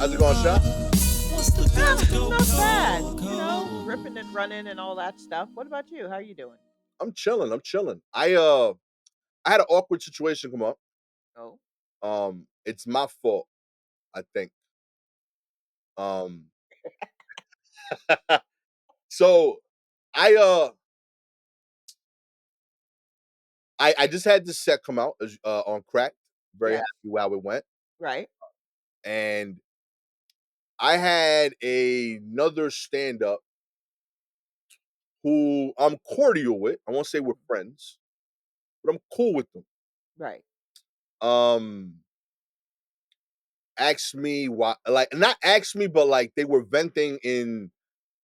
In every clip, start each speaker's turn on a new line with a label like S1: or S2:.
S1: How's it going, Shop?
S2: Not bad. Ripping and running and all that stuff. What about you? How are you doing?
S1: I'm chilling. I'm chilling. I had an awkward situation come up.
S2: Oh,
S1: It's my fault, I think. Um, so I I just had this set come out on crack. Very happy
S2: yes.
S1: with how it went,
S2: Right.
S1: and I had another stand up who I'm cordial with. I won't say we're
S2: Mhm.
S1: friends, but I'm cool with them.
S2: Right.
S1: Um, asked me why, like not asked me, but like they were venting in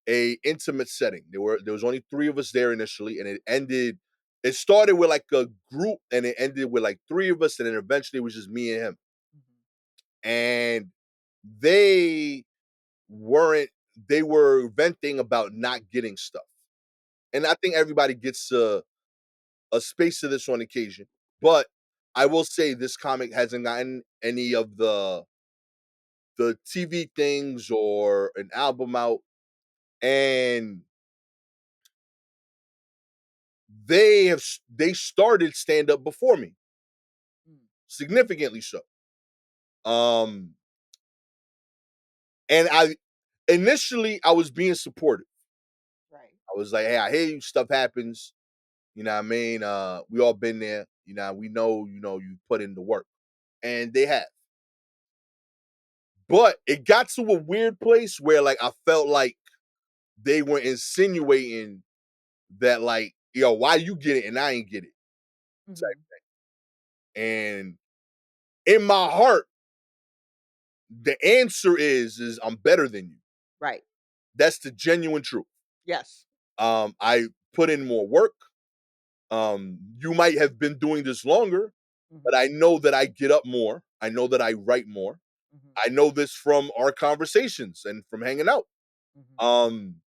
S1: a intimate setting. There was only three of us there initially, and it started with like a group and it ended with like three of us, and then eventually it was just me and him.
S2: Mhm.
S1: And they weren't they were venting about not getting stuff. And I think everybody gets a space of this on occasion. But I will say this comic hasn't gotten any of the TV things or an album out. And they started stand up before me,
S2: Mm.
S1: significantly so. Um, and I initially I was being supportive.
S2: Right.
S1: I was like, "Hey, I hear you. Stuff happens. You know what I mean? We all been there. You know, we know. You know, you put in the work, and they have. But it got to a weird place where like I felt like they were insinuating that like, yo, why you get it and I ain't get it type.
S2: Mhm.
S1: And in my heart, the answer is I'm better than you.
S2: Right.
S1: That's the genuine truth.
S2: Yes.
S1: I put in more work. You might have been doing this longer, but
S2: Mhm.
S1: I know that I get up more. I know that I write more.
S2: Mhm.
S1: I know this from our conversations and from hanging out.
S2: Mhm.
S1: Um,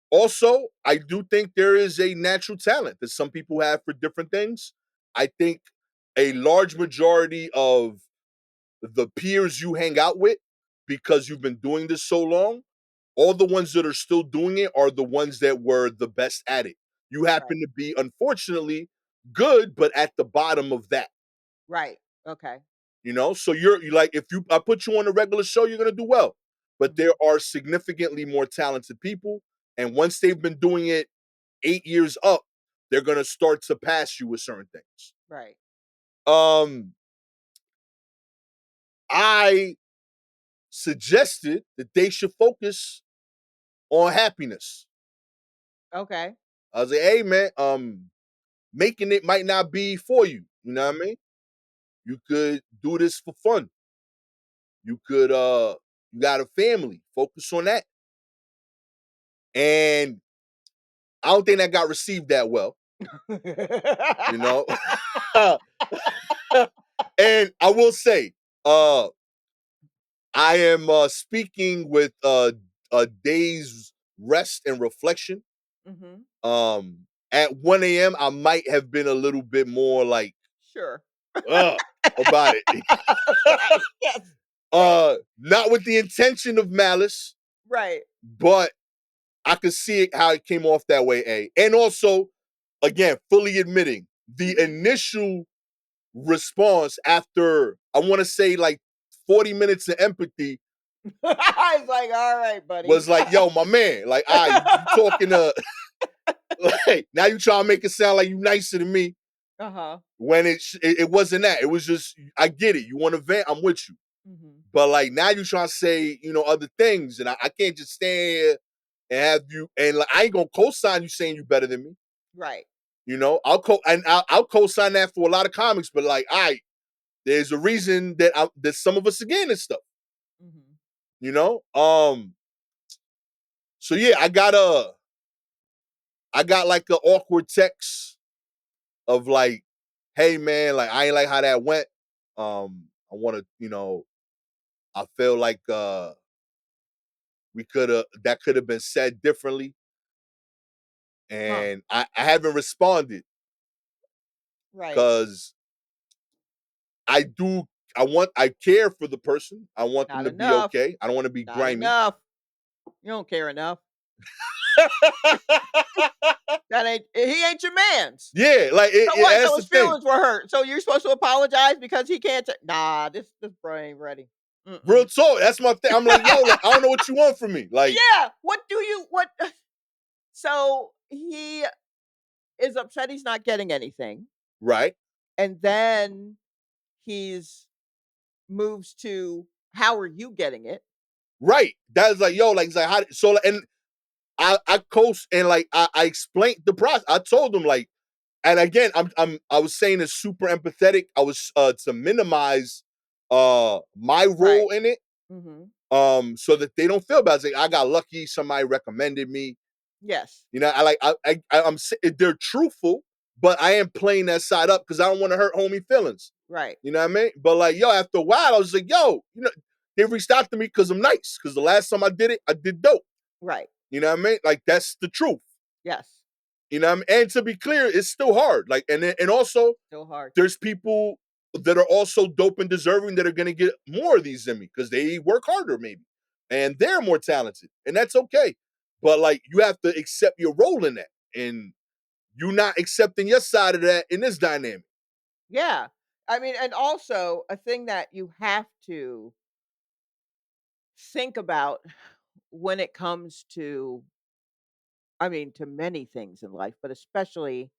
S1: Also, I do think there is a natural talent that some people have for different things. I think a large majority of the peers you hang out with, because you've been doing this so long, all the ones that are still doing it are the ones that were the best at it. You
S2: Right.
S1: happen to be, unfortunately, good, but at the bottom of that.
S2: Right. Okay.
S1: So you're like, if you I put you on a regular show, you're gonna do well. But there
S2: Mhm.
S1: are significantly more talented people, and once they've been doing it 8 years up, they're gonna start to pass you with certain things.
S2: Right.
S1: Um, I suggested that they should focus on happiness.
S2: Okay.
S1: I was like, hey man, making it might not be for you. You know what I
S2: Mhm.
S1: mean? You could do this for fun. You got a family, focus on that. And I don't think that got received that well, you know. And I will say, uh, I am speaking with a day's rest and reflection.
S2: Mhm.
S1: At 1 a.m., I might have been a little bit more like,
S2: Sure.
S1: uh, about it.
S2: Right. Yes.
S1: Not with the intention of malice,
S2: Right.
S1: but I could see it how it came off that way, A. And also, again, fully admitting the initial response after I want to say like 40 minutes of empathy
S2: I was like, all right, buddy.
S1: was like, yo, my man, like, you talking to like now you trying to make it sound like you nicer than me
S2: Uh-huh.
S1: when it wasn't that. It was just I get it. You want to vent, I'm with you.
S2: Mhm.
S1: But like now you trying to say, other things, and I can't just stand here and have you and like I ain't gonna co-sign you saying you better than me.
S2: Right.
S1: I'll co-sign that for a lot of comics, but like, there's a reason that some of us are getting this stuff,
S2: Mhm.
S1: you know? So yeah, I got like an awkward text of like, hey man, like I ain't like how that went. I wanna, I feel like we could have that could have been said differently.
S2: Huh.
S1: And I haven't responded
S2: Right.
S1: because I do I care for the person. I want them
S2: Not
S1: to be
S2: enough.
S1: okay. I don't want to be
S2: Not
S1: grimy.
S2: enough. You don't care enough. That ain't he ain't your man's.
S1: Yeah, like
S2: So what?
S1: that's
S2: So
S1: the
S2: his
S1: thing.
S2: feelings were hurt. So you're supposed to apologize because he can't. Nah, this bro ain't ready.
S1: Real
S2: Mm-mm.
S1: talk. That's my thing. I'm like, yo, like, I don't know what you want from me. Like,
S2: Yeah. What do you what? So he is upset he's not getting anything,
S1: right,
S2: and then he's moves to how are you getting it?
S1: right. That's like, yo, like, it's like how so like, and I coached and like I explained the process. I told them like, and again, I was saying it's super empathetic. I was to minimize my
S2: Right.
S1: role in it.
S2: Mm-hmm.
S1: So that they don't feel bad. It's like I got lucky, somebody recommended me.
S2: Yes.
S1: You know, I'm they're truthful, but I am playing that side up because I don't want to hurt homie feelings.
S2: Right.
S1: You know what I mean? But like, yo, after a while, I was like, yo, you know, they reached out to me because I'm nice. Because the last time I did it, I did dope.
S2: Right.
S1: You know what I mean? Like that's the truth.
S2: Yes.
S1: You know what I mean? And to be clear, it's still hard. Like, and also
S2: Still hard.
S1: there's people that are also dope and deserving that are gonna get more of these than me because they work harder, maybe. And they're more talented. And that's okay. But like you have to accept your role in that. And you not accepting your side of that in this dynamic.
S2: Yeah. I mean, and also a thing that you have to think about when it comes to, I mean, to many things in life, but especially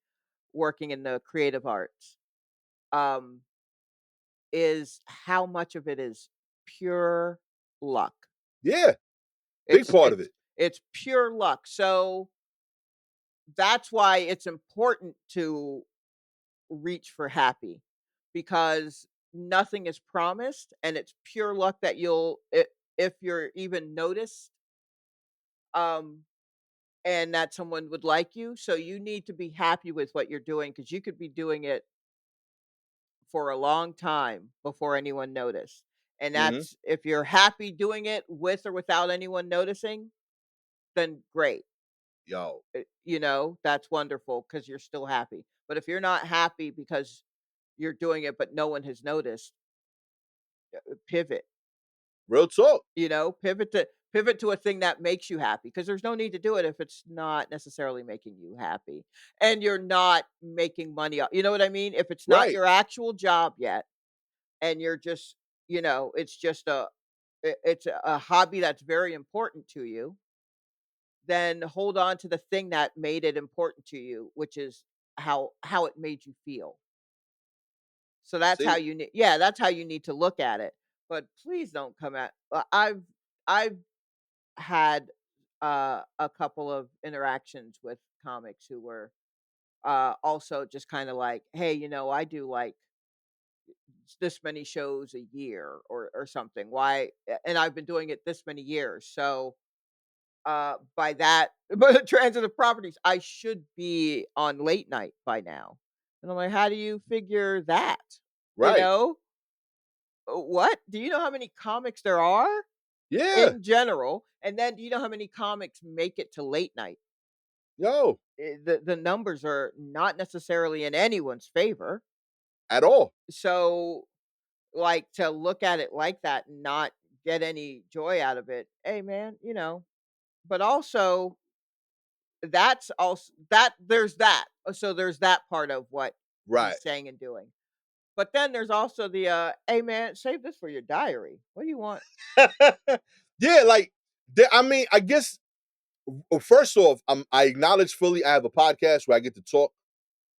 S2: working in the creative arts, um, is how much of it is pure luck.
S1: Yeah, big
S2: It's
S1: part of
S2: it's
S1: it.
S2: it's pure luck. So that's why it's important to reach for happy because nothing is promised and it's pure luck that if you're even noticed um and that someone would like you. So you need to be happy with what you're doing because you could be doing it for a long time before anyone noticed. And
S1: Mm-hmm.
S2: that's if you're happy doing it with or without anyone noticing, then great.
S1: Yo,
S2: That's wonderful because you're still happy. But if you're not happy because you're doing it, but no one has noticed, pivot.
S1: real talk.
S2: Pivot to a thing that makes you happy because there's no need to do it if it's not necessarily making you happy and you're not making money. You know what I mean? If it's not
S1: Right.
S2: your actual job yet, and you're just, it's just it's a hobby that's very important to you, then hold on to the thing that made it important to you, which is how it made you feel. So that's how
S1: See?
S2: you need yeah, that's how you need to look at it. But please don't come at I've had a couple of interactions with comics who were also just kind of like, "Hey, I do like this many shows a year or something. Why and I've been doing it this many years. So by that but transitive properties, I should be on late night by now." And I'm like, "How do you figure that?" You
S1: Right.
S2: know? What? Do you know how many comics there are
S1: Yeah.
S2: in general? And then do you know how many comics make it to late night?
S1: Yo,
S2: The numbers are not necessarily in anyone's favor.
S1: at all.
S2: So, like, to look at it like that and not get any joy out of it, hey, man, but also that's also that there's that. So there's that part of what
S1: Right.
S2: he's saying and doing. But then there's also hey, man, save this for your diary. What do you want?
S1: Yeah, like I mean, I guess first off, I acknowledge fully I have a podcast where I get to talk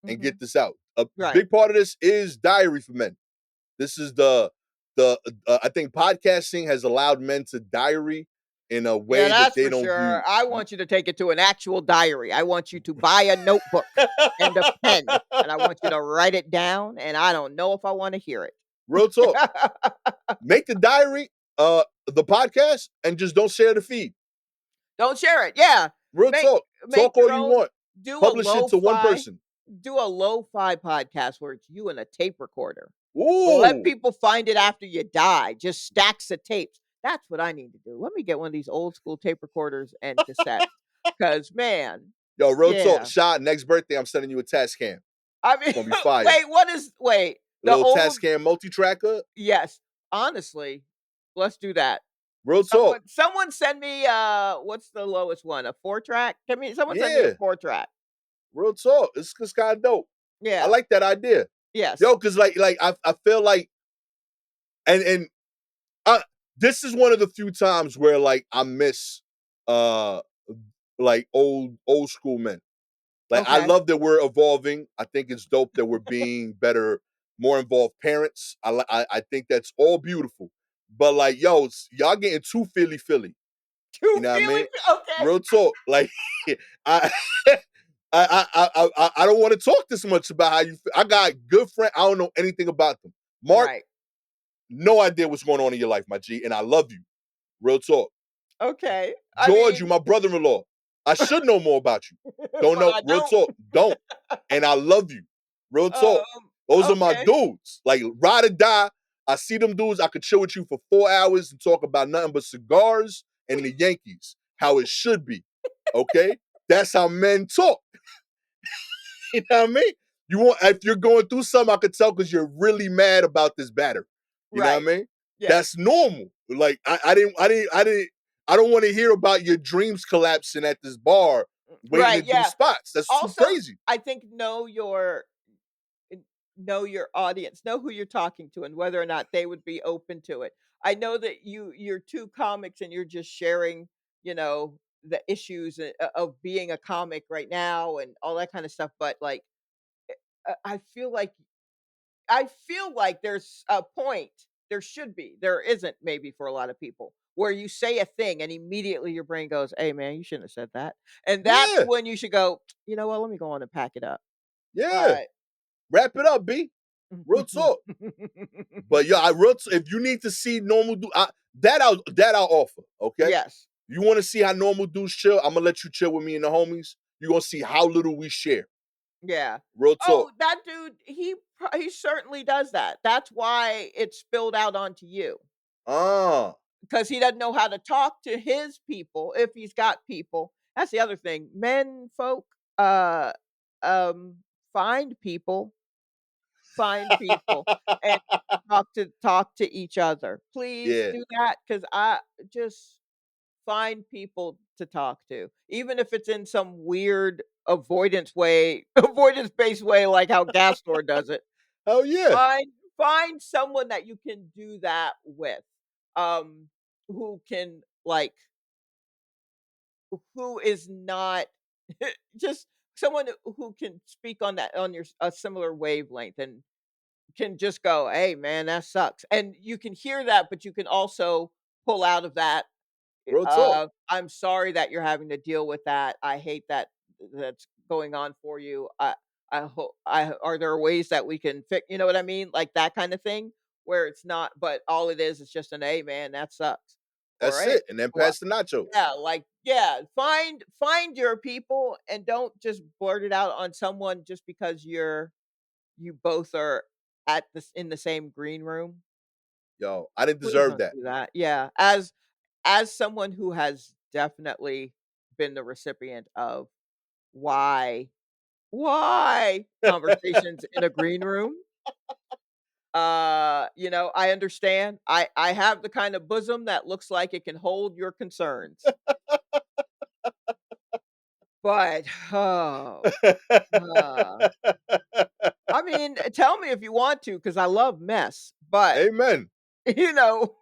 S1: and
S2: Hmm.
S1: get this out. A
S2: Right.
S1: big part of this is diary for men. This is the I think podcasting has allowed men to diary in a
S2: Yeah,
S1: way that
S2: that's
S1: they
S2: for
S1: don't
S2: sure.
S1: view.
S2: I want you to take it to an actual diary. I want you to buy a notebook and a pen, and I want you to write it down, and I don't know if I wanna hear it.
S1: Real talk. Make the diary the podcast and just don't share the feed.
S2: Don't share it. Yeah.
S1: Real
S2: Make
S1: talk.
S2: make
S1: Talk all
S2: your
S1: you
S2: own
S1: want.
S2: do a
S1: Publish it to one
S2: lo-fi
S1: person.
S2: do a lo-fi podcast where it's you and a tape recorder. Let
S1: Ooh.
S2: people find it after you die, just stacks of tapes. That's what I need to do. Let me get one of these old school tape recorders and cassettes. Cause man,
S1: Yo, real talk.
S2: yeah.
S1: Shot, next birthday, I'm sending you a test cam.
S2: I
S1: It's
S2: mean,
S1: gonna be fire.
S2: wait, what is wait? The
S1: little
S2: old
S1: Tascam multi-tracker.
S2: yes, honestly, let's do that.
S1: Real talk.
S2: Someone send me, what's the lowest one? A 4-track? Someone send me a
S1: Yeah,
S2: 4-track.
S1: real talk. It's kind of dope. I
S2: Yeah,
S1: like that idea.
S2: yes.
S1: Yo, cause I feel like and I this is one of the few times where like I miss uh like old school men. Like I
S2: Okay.
S1: love that we're evolving. I think it's dope that we're being better, more involved parents. I think that's all beautiful. But like, yo, y'all getting too Philly. You
S2: Too
S1: know what I
S2: feeling
S1: mean?
S2: okay.
S1: Real talk. Like I I don't want to talk this much about how you feel. I got good friend. I don't know anything about them. Mark,
S2: Right.
S1: no idea what's going on in your life, my G, and I love you. Real talk.
S2: Okay. I
S1: George, you
S2: mean,
S1: my brother-in-law. I should know more about you. Don't
S2: but
S1: know.
S2: I
S1: Real
S2: don't.
S1: talk. Don't. And I love you. Real talk. Those are my
S2: Okay.
S1: dudes. Like ride or die. I see them dudes. I could chill with you for 4 hours and talk about nothing but cigars and the Yankees. How it should be. Okay? That's how men talk. You know what I mean? You want if you're going through something, I could tell because you're really mad about this batter. You know what
S2: Right.
S1: I mean?
S2: Yes.
S1: That's normal. Like I don't want to hear about your dreams collapsing at this bar waiting to
S2: Right,
S1: do
S2: yeah.
S1: spots. That's too
S2: Also,
S1: crazy.
S2: I think know your audience, know who you're talking to and whether or not they would be open to it. I know that you're 2 comics and you're just sharing, the issues of being a comic right now and all that kind of stuff, but, like, I feel like there's a point, there should be, there isn't maybe for a lot of people, where you say a thing and immediately your brain goes, "Hey, man, you shouldn't have said that." And that's
S1: Yeah,
S2: when you should go, "You know what? Let me go on and pack it up."
S1: yeah.
S2: But
S1: Wrap it up, B. Real talk. But yeah, if you need to see normal that I'll offer. Okay.
S2: Yes.
S1: You want to see how normal dudes chill? I'm gonna let you chill with me and the homies. You're gonna see how little we share.
S2: Yeah.
S1: Real talk.
S2: Oh, that dude, he certainly does that. That's why it spilled out onto you,
S1: Ah,
S2: because he doesn't know how to talk to his people if he's got people. That's the other thing. Men folk, uh, um, find people, find people, and talk to each other. Please
S1: yeah.
S2: do that because I just find people to talk to, even if it's in some weird avoidance way, avoidance-based way, like how Gastor does it.
S1: Hell yeah.
S2: Find someone that you can do that with, um, who can, like, who is not just someone who can speak on that on your a similar wavelength and can just go, "Hey, man, that sucks," and you can hear that, but you can also pull out of that.
S1: Real talk.
S2: I'm sorry that you're having to deal with that. I hate that that's going on for you. I hope I are there ways that we can fix, you know what I mean? Like that kind of thing where it's not, but all it is just an, "Hey, man, that sucks." Or,
S1: That's
S2: "Hey,
S1: it. And then
S2: well,
S1: pass the nachos.
S2: yeah, like, yeah, find your people and don't just blurt it out on someone just because you both are at this in the same green room.
S1: Yo, I didn't
S2: Please
S1: deserve
S2: don't
S1: that.
S2: do that. Yeah, as someone who has definitely been the recipient of why conversations in a green room, I understand. I have the kind of bosom that looks like it can hold your concerns. But, oh, uh, I mean, tell me if you want to, because I love mess, but,
S1: Amen.
S2: you know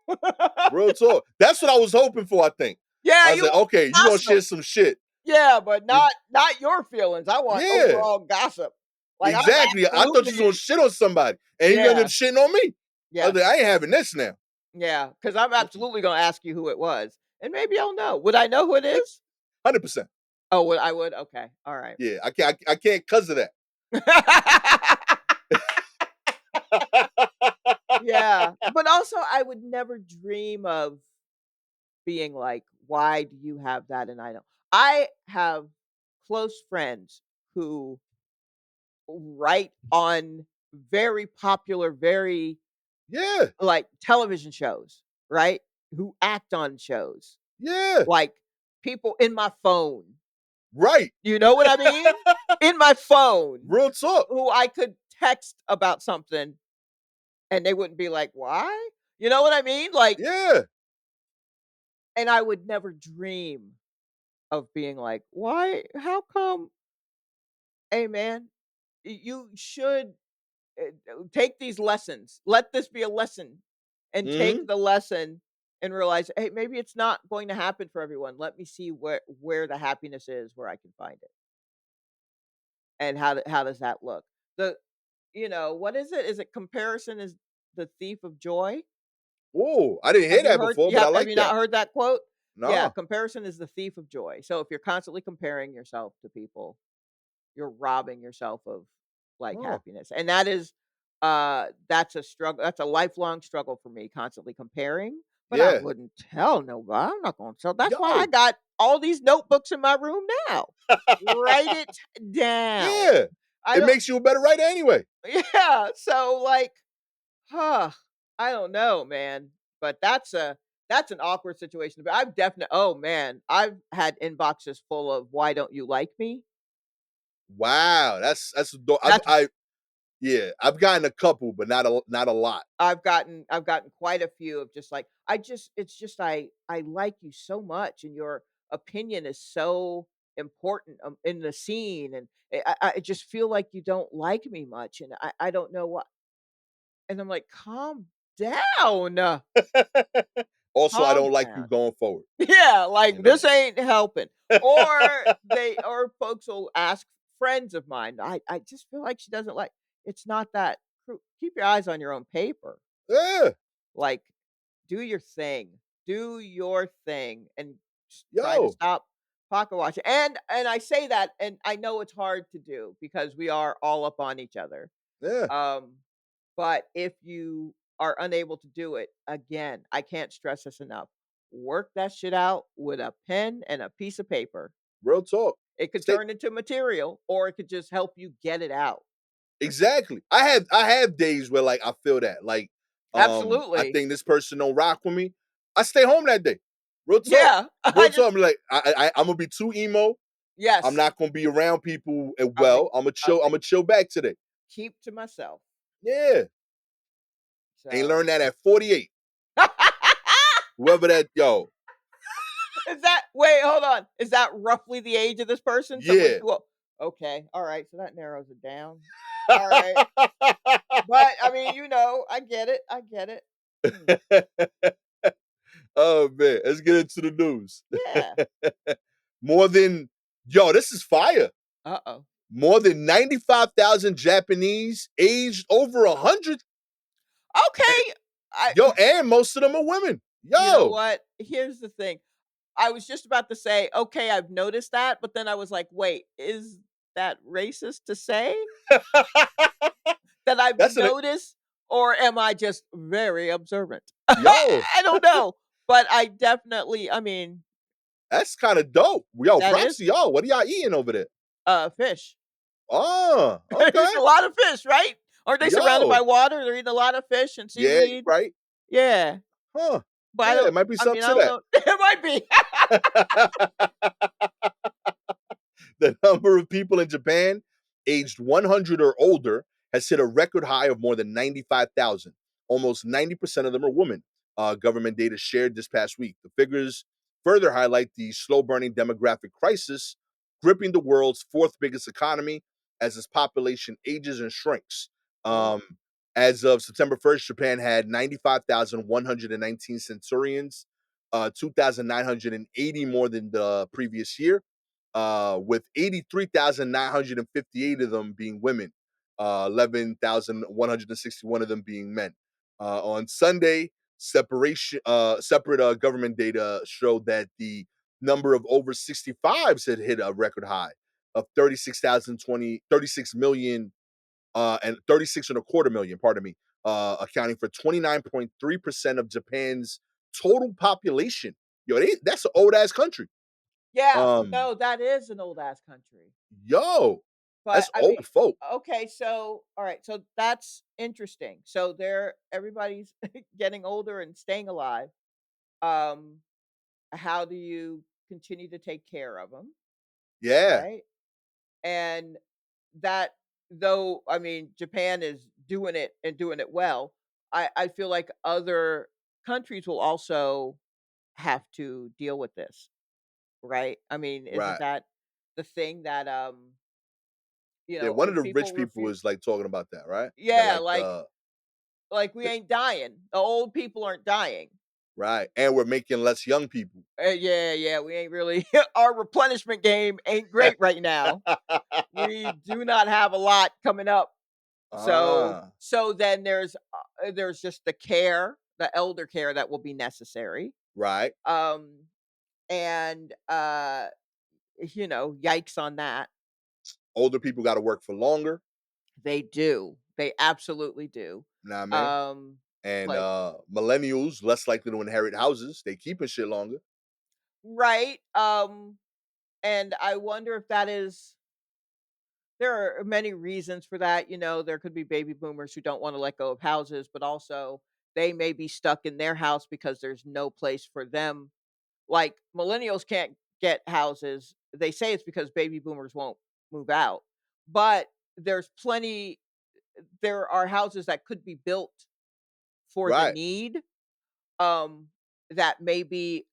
S1: Real talk. That's what I was hoping for, I think.
S2: Yeah,
S1: I was
S2: you
S1: like,
S2: want
S1: okay, you gonna
S2: gossip.
S1: share some shit.
S2: Yeah, but
S1: You
S2: not your feelings. I want
S1: yeah,
S2: overall gossip. Like, I'm
S1: exactly. I thought you was gonna
S2: absolutely
S1: shit on somebody. And you ended
S2: yeah,
S1: up shitting on me. I was
S2: yes,
S1: like, I ain't having this now.
S2: yeah, because 'cause I'm
S1: Mm-mm.
S2: absolutely gonna ask you who it was, and maybe I'll know. Would I know who it is?
S1: 100%.
S2: Oh, would I would? Okay, alright.
S1: Yeah, I can't cause of that.
S2: Yeah, but also, I would never dream of being like, "Why do you have that and I don't?" I have close friends who write on very popular, very,
S1: Yeah,
S2: like, television shows, right? Who act on shows,
S1: yeah,
S2: like, people in my phone.
S1: right.
S2: You know what I mean? In my phone,
S1: Real talk.
S2: who I could text about something, and they wouldn't be like, "Why?" You know what I mean? Like,
S1: Yeah.
S2: and I would never dream of being like, "Why? How come?" Hey, man, you should take these lessons. Let this be a lesson, and take
S1: Mhm.
S2: the lesson and realize, hey, maybe it's not going to happen for everyone. Let me see where the happiness is, where I can find it, and how does that look? The what is it? Is it comparison is the thief of joy?
S1: Ooh, I didn't hear
S2: Have you
S1: that
S2: heard?
S1: before, but I
S2: Have
S1: like
S2: you
S1: that.
S2: not heard that quote? Yeah,
S1: Nah.
S2: comparison is the thief of joy. So if you're constantly comparing yourself to people, you're robbing yourself of, like,
S1: Huh.
S2: happiness, and that's a struggle, that's a lifelong struggle for me, constantly comparing, but I
S1: Yeah.
S2: wouldn't tell nobody, I'm not gonna tell that's why I
S1: Yo.
S2: got all these notebooks in my room now. Write it down.
S1: Yeah.
S2: I
S1: It
S2: don't
S1: makes you a better writer anyway.
S2: yeah, so, like, huh, I don't know, man, but that's an awkward situation, but I've definitely oh, man, I've had inboxes full of, "Why don't you like me?"
S1: Wow, that's do
S2: That's
S1: I yeah, I've gotten a couple, but not a lot.
S2: I've gotten quite a few of just like, I just it's just I like you so much and your opinion is so important in the scene and I just feel like you don't like me much and I don't know what and I'm like, calm down.
S1: Also, I
S2: Calm
S1: don't like you
S2: down.
S1: going forward,
S2: Yeah, like
S1: you
S2: this
S1: know?
S2: ain't helping. Or folks will ask friends of mine. I just feel like she doesn't like it's not that keep your eyes on your own paper.
S1: Yeah.
S2: Like, do your thing. Do your thing and try to
S1: Yo.
S2: stop pocket watching. And I say that and I know it's hard to do because we are all up on each other.
S1: Yeah.
S2: Um, but if you are unable to do it, again, I can't stress this enough. Work that shit out with a pen and a piece of paper.
S1: Real talk.
S2: It could
S1: Stay
S2: turn into material or it could just help you get it out.
S1: exactly. I have days where, like, I feel that, like, I
S2: Absolutely.
S1: think this person don't rock with me. I stay home that day. Real talk.
S2: Yeah.
S1: Real
S2: I just
S1: talk. I'm like, I'm gonna be too emo. I'm
S2: yes.
S1: not gonna be around people
S2: I'm a
S1: well. I'm gonna
S2: I'm
S1: chill. I'm
S2: a
S1: gonna chill back today.
S2: keep to myself.
S1: Yeah. Ain't
S2: So
S1: learned that at 48. Whoever that, yo,
S2: is that wait, hold on. Is that roughly the age of this person? Someone
S1: yeah.
S2: too old? Okay. All right. So that narrows it down. All right. But I mean, I get it. I get it. Mm,
S1: Oh man, let's get into the news.
S2: yeah.
S1: More than yo, this is fire.
S2: Uh-oh.
S1: More than 95,000 Japanese aged over 100.
S2: Okay. I
S1: Yo, and most of them are women.
S2: you know
S1: Yo.
S2: what? Here's the thing. I was just about to say, okay, I've noticed that, but then I was like, wait, is that racist to say that I've
S1: That's an
S2: noticed, or am I just very observant?
S1: yo,
S2: I don't know, but I definitely, I mean,
S1: that's kind of dope. Yo,
S2: that
S1: props
S2: is
S1: to y'all. What are y'all eating over there?
S2: fish.
S1: Oh,
S2: They're eating
S1: okay.
S2: a lot of fish, right? Aren't they surrounded by
S1: Yo.
S2: water? They're eating a lot of fish and
S1: Yeah, you
S2: seaweed.
S1: right.
S2: Yeah,
S1: Huh.
S2: but I
S1: Yeah,
S2: don't.
S1: it might be
S2: I mean,
S1: something
S2: I don't
S1: to
S2: know. It might be.
S1: that. The number of people in Japan aged 100 or older has hit a record high of more than 95,000. Almost 90% of them are women. Government data shared this past week. The figures further highlight the slow burning demographic crisis gripping the world's fourth biggest economy as its population ages and shrinks.
S2: Mm,
S1: Um, as of September 1st, Japan had 95,119 centurions, 2,980 more than the previous year, with 83,958 of them being women, 11,161 of them being men. On Sunday, separate government data showed that the number of over 65s had hit a record high of 36 million, and 36 and a quarter million, pardon me, accounting for 29.3% of Japan's total population. Yo, that's an old ass country.
S2: yeah,
S1: Um,
S2: no, that is an old ass country.
S1: Yo,
S2: But
S1: that's
S2: I mean,
S1: old folk.
S2: okay, so all right, so that's interesting. So everybody's getting older and staying alive. Um, how do you continue to take care of them,
S1: Yeah.
S2: right? And that though, I mean, Japan is doing it and doing it well. I feel like other countries will also have to deal with this, right? I mean, isn't
S1: Right.
S2: that the thing that,
S1: Yeah, one of the rich
S2: people
S1: people
S2: refuse.
S1: is, like, talking about that, right? That,
S2: Yeah,
S1: like,
S2: like we
S1: the
S2: ain't dying. The old people aren't dying.
S1: right, and we're making less young people.
S2: Yeah, yeah, we ain't really our replenishment game ain't great right now. We do not have a lot coming up. So
S1: Ah,
S2: so then there's just the care, the elder care that will be necessary.
S1: right.
S2: Um and yikes on that.
S1: Older people gotta work for longer,
S2: They do. They absolutely do.
S1: know what I mean?
S2: Um
S1: And,
S2: like
S1: millennials less likely to inherit houses, they keeping shit longer.
S2: right. And I wonder if that is there are many reasons for that. There could be baby boomers who don't want to let go of houses, but also they may be stuck in their house because there's no place for them. Like millennials can't get houses. They say it's because baby boomers won't move out. But there's plenty there are houses that could be built for the
S1: Right.
S2: need, um, that maybe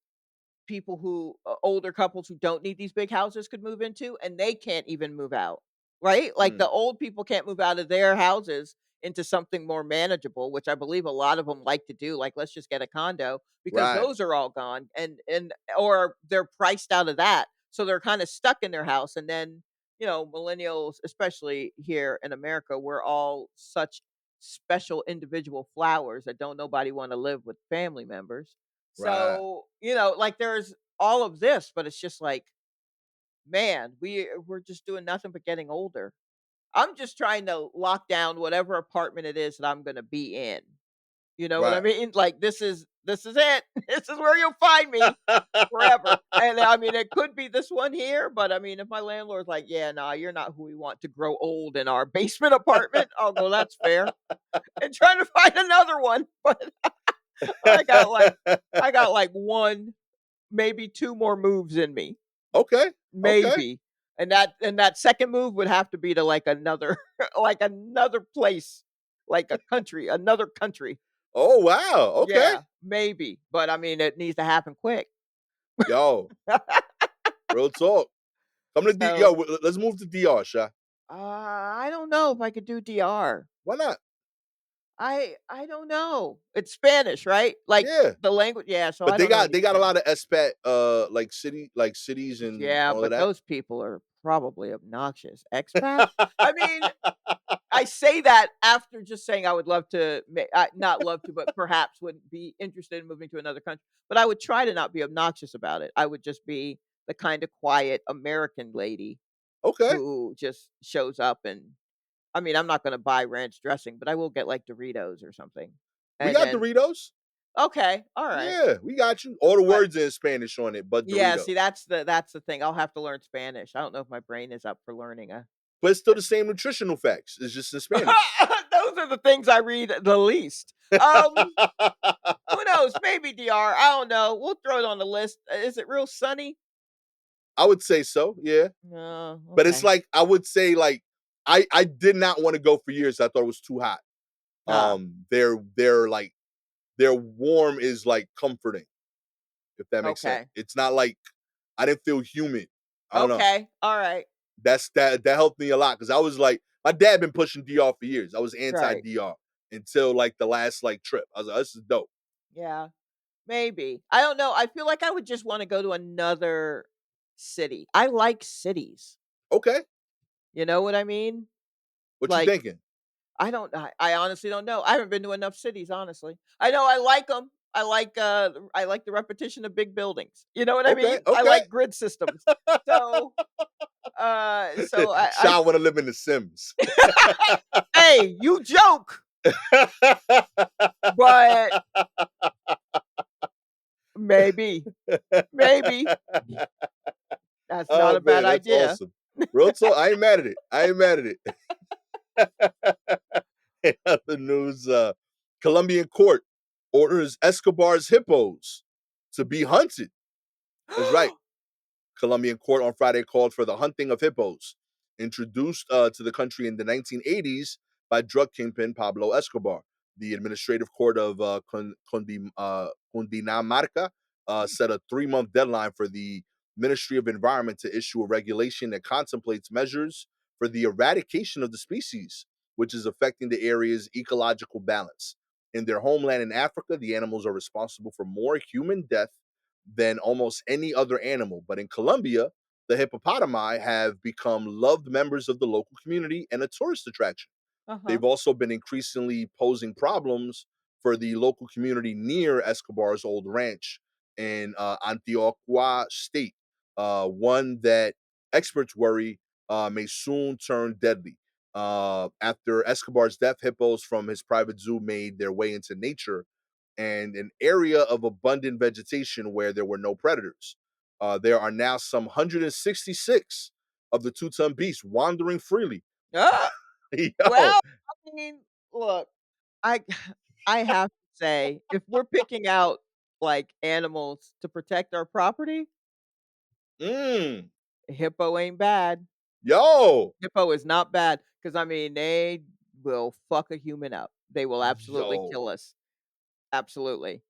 S2: people who older couples who don't need these big houses could move into, and they can't even move out, right? Like the
S1: Mm,
S2: old people can't move out of their houses into something more manageable, which I believe a lot of them like to do. Like, let's just get a condo because
S1: right,
S2: those are all gone, and or they're priced out of that, so they're kind of stuck in their house. And then millennials, especially here in America, we're all such special individual flowers that don't nobody want to live with family members.
S1: right,
S2: So, like there's all of this, but it's just like, man, we're just doing nothing but getting older. I'm just trying to lock down whatever apartment it is that I'm gonna be in. You know what I
S1: right.
S2: mean? Like this is it. This is where you'll find me forever. And I mean, it could be this one here, but I mean, if my landlord's like, "Yeah, nah, you're not who we want to grow old in our basement apartment," I'll go, "That's fair," and try to find another one. But I got like I got like one, maybe 2 more moves in me,
S1: Okay, okay.
S2: maybe. And that second move would have to be to, like, another like, another place, like a country, another country.
S1: Oh, wow, okay.
S2: Yeah, maybe, but, I mean, it needs to happen quick.
S1: Yo, real talk. Come to D yo,
S2: So,
S1: let's move to DR, Sha.
S2: I don't know if I could do DR.
S1: Why not?
S2: I don't know. It's Spanish, right? Like,
S1: Yeah,
S2: the language, yeah, so
S1: but
S2: I
S1: they
S2: don't know
S1: got
S2: any
S1: they got a
S2: Spanish.
S1: lot of expat, like cities and
S2: Yeah,
S1: all of
S2: but
S1: that.
S2: those people are probably obnoxious. Expats? I mean, I say that after just saying I would love to, not love to, but perhaps would be interested in moving to another country. But I would try to not be obnoxious about it. I would just be the kind of quiet American lady
S1: Okay,
S2: who just shows up and, I mean, I'm not going to buy ranch dressing, but I will get like Doritos or something.
S1: we
S2: And
S1: got
S2: then,
S1: Doritos.
S2: okay, all right.
S1: Yeah, we got you. All the
S2: But
S1: words are in Spanish on it, but
S2: yeah,
S1: Dorito.
S2: see, that's the thing. I'll have to learn Spanish. I don't know if my brain is up for learning a.
S1: But it's still the same nutritional facts. It's just in Spanish.
S2: Those are the things I read the least. Who knows? Maybe DR. I don't know. We'll throw it on the list. Is it real sunny?
S1: I would say so, yeah.
S2: No.
S1: But it's
S2: Okay.
S1: like I would say like I did not want to go for years. I thought it was too hot.
S2: Ah.
S1: They're like their warm is like comforting, if that makes sense.
S2: Okay.
S1: It's not like I didn't feel humid. I don't know.
S2: Okay. All right.
S1: That helped me a lot because I was like, my dad been pushing DR for years. I was anti
S2: Right.
S1: DR until like the last like trip. I was like, this is dope.
S2: Yeah. Maybe. I don't know. I feel like I would just want to go to another city. I like cities.
S1: Okay,
S2: You know what I mean?
S1: what you
S2: Like
S1: thinking?
S2: I honestly don't know. I haven't been to enough cities, honestly. I know I like them. I like the repetition of big buildings. You know what I
S1: Okay,
S2: mean? I
S1: okay.
S2: like grid systems. So, I
S1: Shaw want to live in the Sims.
S2: hey, you joke, but maybe, maybe that's not
S1: Oh
S2: a bad
S1: man, that's
S2: idea.
S1: awesome. Real talk. I ain't mad at it. I ain't mad at it. In other news, Colombian court orders Escobar's hippos to be hunted. That's right. Colombian court on Friday called for the hunting of hippos, introduced to the country in the 1980s by drug kingpin Pablo Escobar. The administrative court of Cundinamarca set a 3-month deadline for the Ministry of Environment to issue a regulation that contemplates measures for the eradication of the species, which is affecting the area's ecological balance. In their homeland in Africa, the animals are responsible for more human death than almost any other animal. But in Colombia, the hippopotami have become loved members of the local community and a tourist attraction.
S2: Uh-huh.
S1: They've also been increasingly posing problems for the local community near Escobar's old ranch in Antioquia State, one that experts worry may soon turn deadly. After Escobar's death, hippos from his private zoo made their way into nature and an area of abundant vegetation where there were no predators. There are now some 166 of the two-ton beasts wandering freely.
S2: Ah,
S1: Yo,
S2: well, I mean, look, I I have to say, if we're picking out, like, animals to protect our property,
S1: mm,
S2: hippo ain't bad.
S1: yo,
S2: Hippo is not bad because I mean, they will fuck a human up. They will absolutely
S1: yo.
S2: kill us. Absolutely.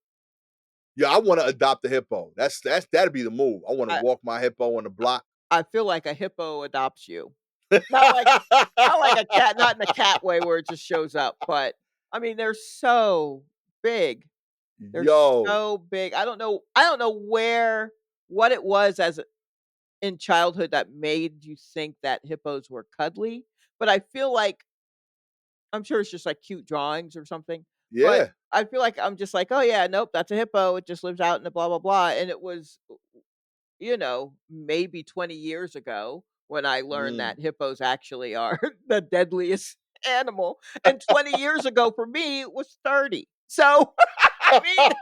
S1: Yeah, I want to adopt a hippo. That'd be the move. I want to
S2: I
S1: walk my hippo on the block.
S2: I feel like a hippo adopts you. Not like not like a cat, not in a cat way where it just shows up, but, I mean, they're so big. They're
S1: Yo,
S2: so big. I don't know where what it was as in childhood that made you think that hippos were cuddly, but I feel like I'm sure it's just, like, cute drawings or something, but
S1: yeah.
S2: I feel like I'm just like, "Oh, yeah, nope, that's a hippo, it just lives out in the blah, blah, blah," and it was, maybe 20 years ago when I learned
S1: Mm.
S2: that hippos actually are the deadliest animal, and 20 years ago for me was 30. So, I mean,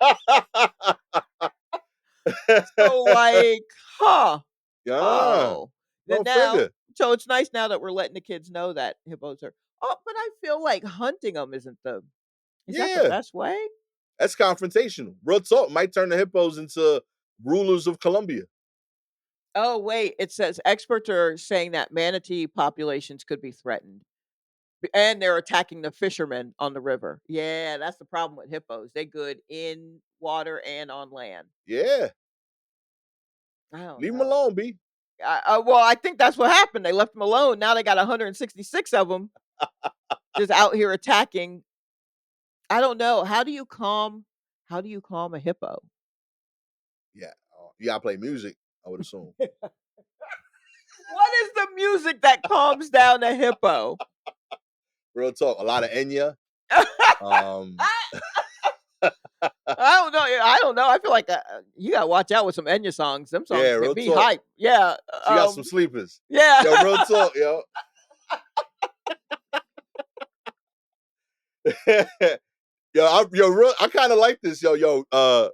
S2: so, like, huh,
S1: Yeah,
S2: oh, then
S1: go
S2: now
S1: figure.
S2: so it's nice now that we're letting the kids know that hippos are but I feel like hunting them is that the
S1: Yeah,
S2: best way?
S1: that's confrontational. Real talk might turn the hippos into rulers of Colombia.
S2: Oh, wait, it says experts are saying that manatee populations could be threatened. And they're attacking the fishermen on the river. Yeah, that's the problem with hippos. They good in water and on land.
S1: Yeah,
S2: I don't
S1: leave them
S2: know.
S1: alone, B.
S2: Well, I think that's what happened. They left them alone. Now they got 166 of them just out here attacking. I don't know. How do you calm a hippo?
S1: Yeah, you gotta play music. I would assume.
S2: What is the music that calms down a hippo?
S1: Real talk. A lot of Enya. Um,
S2: I don't know. Yeah, I don't know. I feel like you gotta watch out with some Enya songs. Them
S1: yeah,
S2: songs get
S1: real
S2: me
S1: talk.
S2: hype. Yeah.
S1: She got some sleepers.
S2: Yeah.
S1: Yo, real talk, yo. I kind of like this, yo. The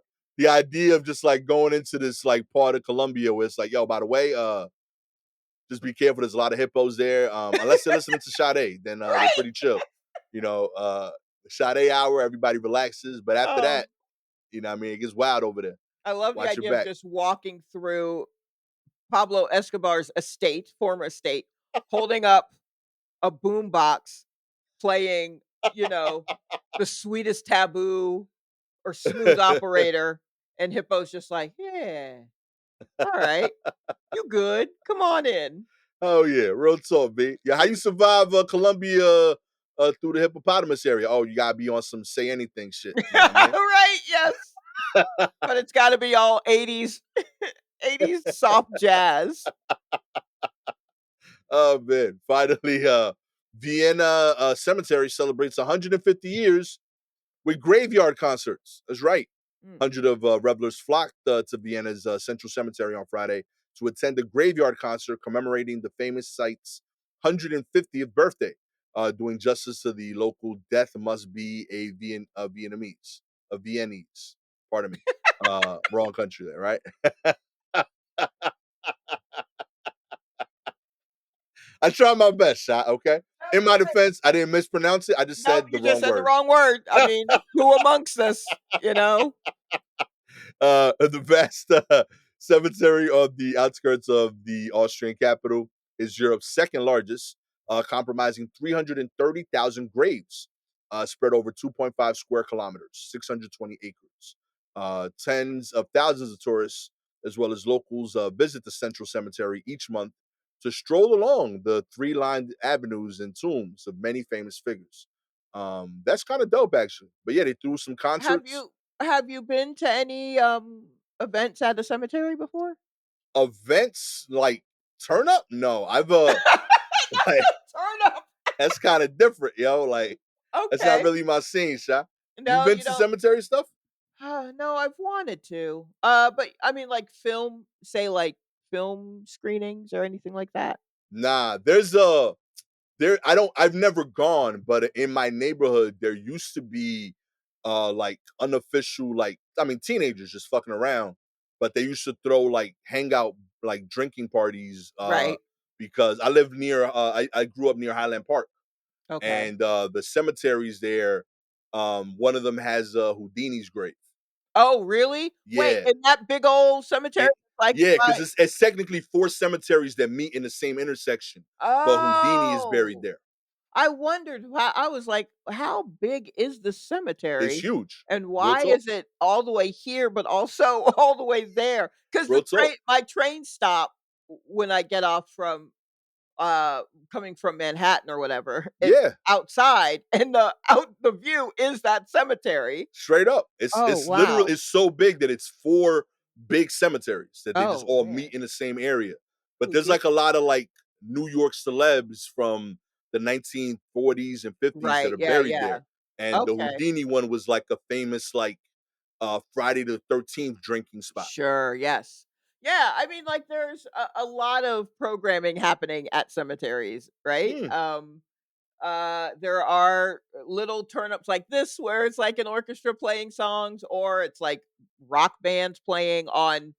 S1: idea of just like going into this like part of Colombia where it's like, yo, by the way, just be careful. There's a lot of hippos there. Unless they're listening to Sade, then they're
S2: Right.
S1: pretty chill. You know, Sade hour, everybody relaxes. But after
S2: Oh,
S1: that, what I mean, it gets wild over there.
S2: I love the
S1: Watch your
S2: idea of
S1: back.
S2: just walking through Pablo Escobar's estate, former estate, holding up a boombox, playing, you know, the sweetest taboo or smooth operator, and Hippo's just like, "Yeah, all right, you good? Come on in."
S1: Oh yeah, real talk, B. Yeah, how you survive Colombia through the hippopotamus area? Oh, you gotta be on some say anything shit. You know what I mean?
S2: Right? Yes, but it's got to be all 80s, 80s soft jazz.
S1: Oh man, finally, Vienna Cemetery celebrates 150 years with graveyard concerts. That's right.
S2: Mm.
S1: Hundred of revelers flocked to Vienna's Central Cemetery on Friday to attend a graveyard concert commemorating the famous site's 150th birthday, doing justice to the local death must be a Vietnamese, a Viennese. Pardon me. Wrong country there, right? I tried my best, shot. Okay. In my defense, I didn't mispronounce it. I just
S2: Nope,
S1: said the
S2: you just
S1: wrong
S2: said the
S1: word.
S2: wrong word. I mean, who amongst us, you know?
S1: The vast cemetery on the outskirts of the Austrian capital is Europe's second largest, comprising 330,000 graves. spread over 2.5 square kilometers, 620 acres. Tens of thousands of tourists, as well as locals, visit the central cemetery each month to stroll along the three-lined avenues and tombs of many famous figures. That's kind of dope, actually. But yeah, they threw some
S2: Have
S1: concerts,
S2: you have you been to any, events at the cemetery before?
S1: events like turn up. No, I've
S2: That's
S1: like
S2: a turn up.
S1: that's kind of different, yo. Like that's not
S2: Okay.
S1: really my scene, Sha. You've
S2: No,
S1: been
S2: you
S1: to
S2: don't.
S1: cemetery stuff?
S2: No, I've wanted to. But I mean, like film, say like film screenings or anything like that.
S1: Nah, there's a there I don't I've never gone, but in my neighborhood there used to be like unofficial, like I mean teenagers just fucking around, but they used to throw like hangout, like drinking parties,
S2: Right.
S1: because I live near I grew up near Highland Park,
S2: Okay.
S1: and the cemeteries there, one of them has Houdini's grave.
S2: Oh, really? Wait,
S1: Yeah.
S2: in that big old cemetery,
S1: It
S2: like
S1: yeah, because
S2: by
S1: it's technically four cemeteries that meet in the same intersection, but Houdini is buried
S2: oh,
S1: there.
S2: I wondered how I was like, "How big is the
S1: It's
S2: cemetery,
S1: huge.
S2: and
S1: Real
S2: why
S1: talk.
S2: is it all the way here, but also all the way there?" 'Cause
S1: Real talk.
S2: my train stop when I get off from, uh, coming from Manhattan or whatever, it's
S1: Yeah,
S2: outside, and the view is that cemetery.
S1: straight up.
S2: Oh,
S1: It's literally
S2: wow.
S1: it's so big that it's four big cemeteries that they just
S2: Oh,
S1: all
S2: man.
S1: meet in the same area. But
S2: Who
S1: there's
S2: did
S1: like a lot of like New York celebs from the 1940s and 50s that
S2: right,
S1: are
S2: yeah,
S1: buried
S2: yeah.
S1: there. And the
S2: Okay.
S1: Houdini one was like a famous like Friday the 13th drinking spot.
S2: Sure, yes. Yeah, I mean, like, there's a lot of programming happening at cemeteries, right?
S1: Hmm,
S2: There are little turn-ups like this where it's like an orchestra playing songs, or it's like rock bands playing on,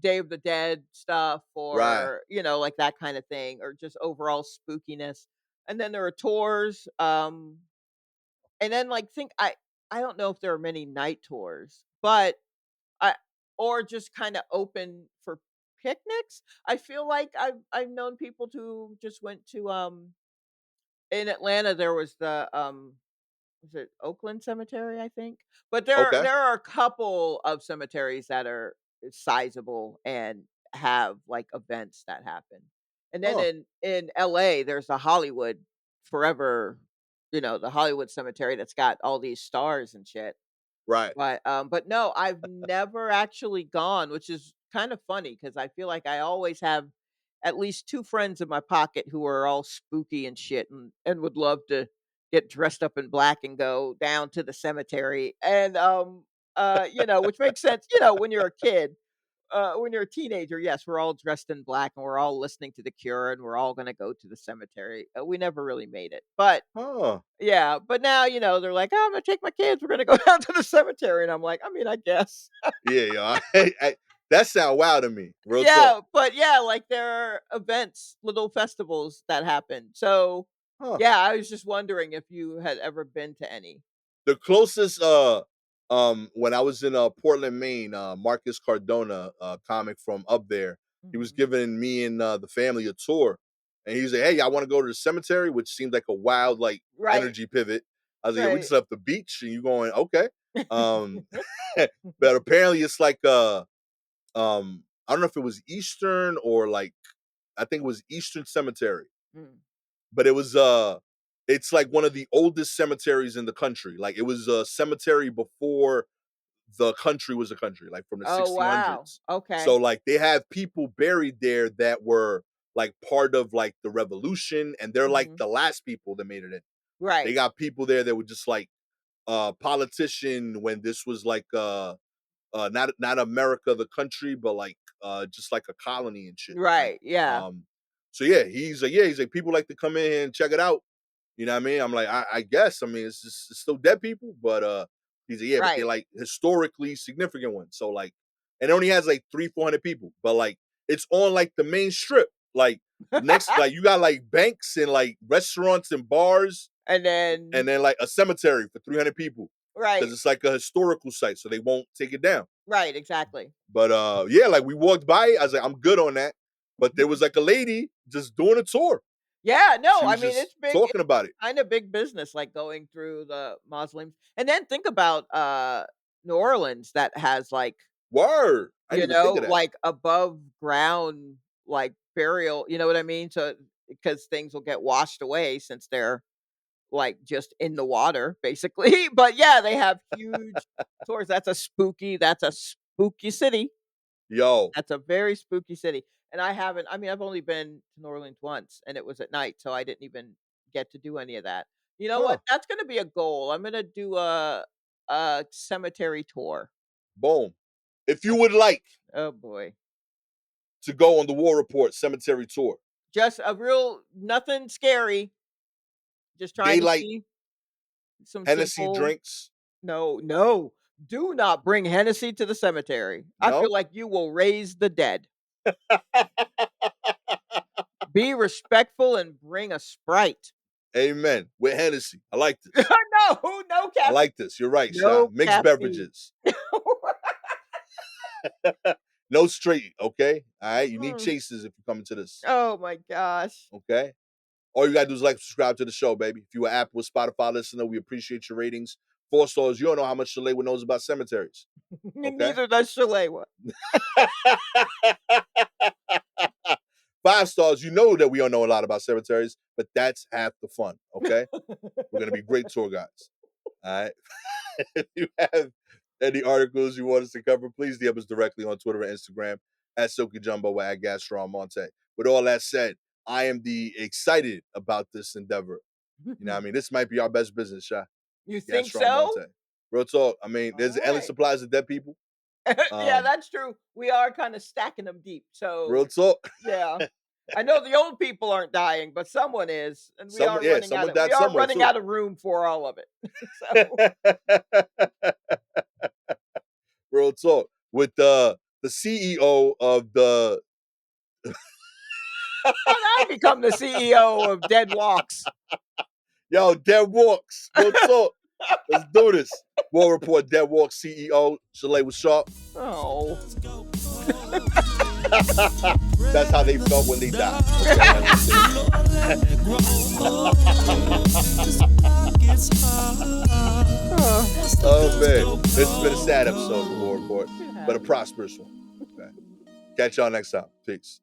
S2: Day of the Dead stuff,
S1: right.
S2: or, like that kind of thing, or just overall spookiness. And then there are tours, and then, like, I don't know if there are many night tours, but I or just kinda open for picnics. I feel like I've known people who just went to, in Atlanta, there was it Oakland Cemetery, I think? But
S1: Okay.
S2: there are a couple of cemeteries that are sizable and have, like, events that happen. And then
S1: Huh.
S2: in LA, there's the Hollywood Forever, the Hollywood Cemetery that's got all these stars and shit.
S1: Right.
S2: But no, I've never actually gone, which is kind of funny because I feel like I always have at least 2 friends in my pocket who are all spooky and shit, and would love to get dressed up in black and go down to the cemetery, and, which makes sense, when you're a kid. When you're a teenager, yes, we're all dressed in black, and we're all listening to The Cure, and we're all gonna go to the cemetery. We never really made it, but
S1: Huh.
S2: yeah, but now, they're like, "Oh, I'm gonna take my kids, we're gonna go down to the cemetery," and I'm like, "I mean, I guess."
S1: Yeah, yo. That sound wild to me. Real talk.
S2: Yeah, but yeah, like, there are events, little festivals that happen, so,
S1: Huh.
S2: yeah, I was just wondering if you had ever been to any.
S1: The closest when I was in Portland, Maine, Marcus Cardona, comic from up there, he was
S2: Mhm.
S1: giving me and the family a tour. And he was like, "Hey, I want to go to the cemetery," which seemed like a wild like
S2: Right,
S1: energy pivot. I was like, "Yeah, we
S2: right.
S1: just left the beach," and you going, "Okay." Um but apparently it's like I don't know if it was Eastern or like I think it was Eastern Cemetery,
S2: Mm.
S1: but it's like one of the oldest cemeteries in the country. Like it was a cemetery before the country was a country, like from the
S2: Oh, wow.
S1: 1600s. So
S2: Okay.
S1: like they have people buried there that were like part of like the revolution, and they're like
S2: Mhm.
S1: the last people that made it in. They
S2: Right,
S1: got people there that were just like politician when this was like not America the country, but like just like a colony and shit. Like
S2: right, yeah,
S1: um so yeah, he's like people like to come in here and check it out. You know what I mean? I'm like, I guess. I mean, it's still dead people, but he's like, yeah, but they're
S2: right.
S1: like historically significant ones. So like, and it only has like 300-400 people, but like it's on like the main strip. Like next, like you got like banks and like restaurants and bars,
S2: And
S1: and
S2: then
S1: then like a cemetery for 300 people because
S2: right,
S1: it's like a historical site, so they won't take it down.
S2: right, exactly.
S1: But yeah, like we walked by, I was like, I'm good on that. But there was like a lady just doing a tour.
S2: Yeah, no,
S1: She
S2: I
S1: was
S2: mean,
S1: just
S2: it's big it's
S1: talking about it.
S2: kinda big business, like, going through the mausoleums, and then think about, New Orleans that has, like,
S1: Word. I didn't even think of that.
S2: like, above ground, like, burial, you know what I mean? So because things will get washed away since they're, like, just in the water, basically, but, yeah, they have huge tours. That's a spooky city.
S1: Yo.
S2: That's a very spooky city, and I mean, I've only been to New Orleans once, and it was at night, so I didn't even get to do any of that. You know
S1: Huh.
S2: what? That's gonna be a goal. I'm gonna do a cemetery tour.
S1: Boom. If you would like
S2: Oh, boy.
S1: to go on the War Report cemetery tour,
S2: Just a real nothing scary, just trying to
S1: daylight,
S2: see some
S1: Hennessy
S2: simple.
S1: drinks.
S2: No, no, do not bring Hennessy to the cemetery. I feel
S1: No?
S2: like you will raise the dead. Be respectful and bring a Sprite.
S1: Amen. With Hennessy. I like this.
S2: No, no
S1: I
S2: caffeine.
S1: like this. You're right, Shy.
S2: No
S1: Mixed
S2: caffeine.
S1: beverages. No straight, okay? All right. You need
S2: Mm.
S1: chasers if you're coming to this.
S2: Oh my gosh.
S1: Okay. All you gotta do is like, subscribe to the show, baby. If you are Apple or Spotify listener, we appreciate your ratings. 4 stars. You don't know how much Shalewa knows about cemeteries. Okay.
S2: Neither does Shalewa.
S1: 5 stars. You know that we don't know a lot about cemeteries, but that's half the fun. Okay. We're gonna be great tour guides. All right. If you have any articles you want us to cover, please DM us directly on Twitter and Instagram at Silky Jumbo or at Gastor Almonte. With all that said, I am excited about this endeavor. You know what I mean? This might be our best business, Shy.
S2: You think
S1: Gastor
S2: so?
S1: Almonte. Real talk. I mean, there's endless
S2: Alright.
S1: supplies of dead people.
S2: Yeah,
S1: Um,
S2: that's true. We are kinda stacking them deep, so
S1: real talk.
S2: yeah. I know the old people aren't dying, but someone is, and
S1: Someone, yeah, someone died
S2: we are
S1: somewhere
S2: running
S1: too.
S2: out of room for all of it. So,
S1: Real talk. With the CEO of the
S2: how did I become the CEO of Dead Walks?
S1: Yo, Dead Walks. Real talk. Let's do this. War Report, Dead Walk CEO, Shalewa Sharpe.
S2: Oh.
S1: That's how they felt when they died. Okay, understand. Oh man, this has been a sad episode of the War Report,
S2: It
S1: but a
S2: has.
S1: prosperous one. Okay. Catch y'all next time. Peace.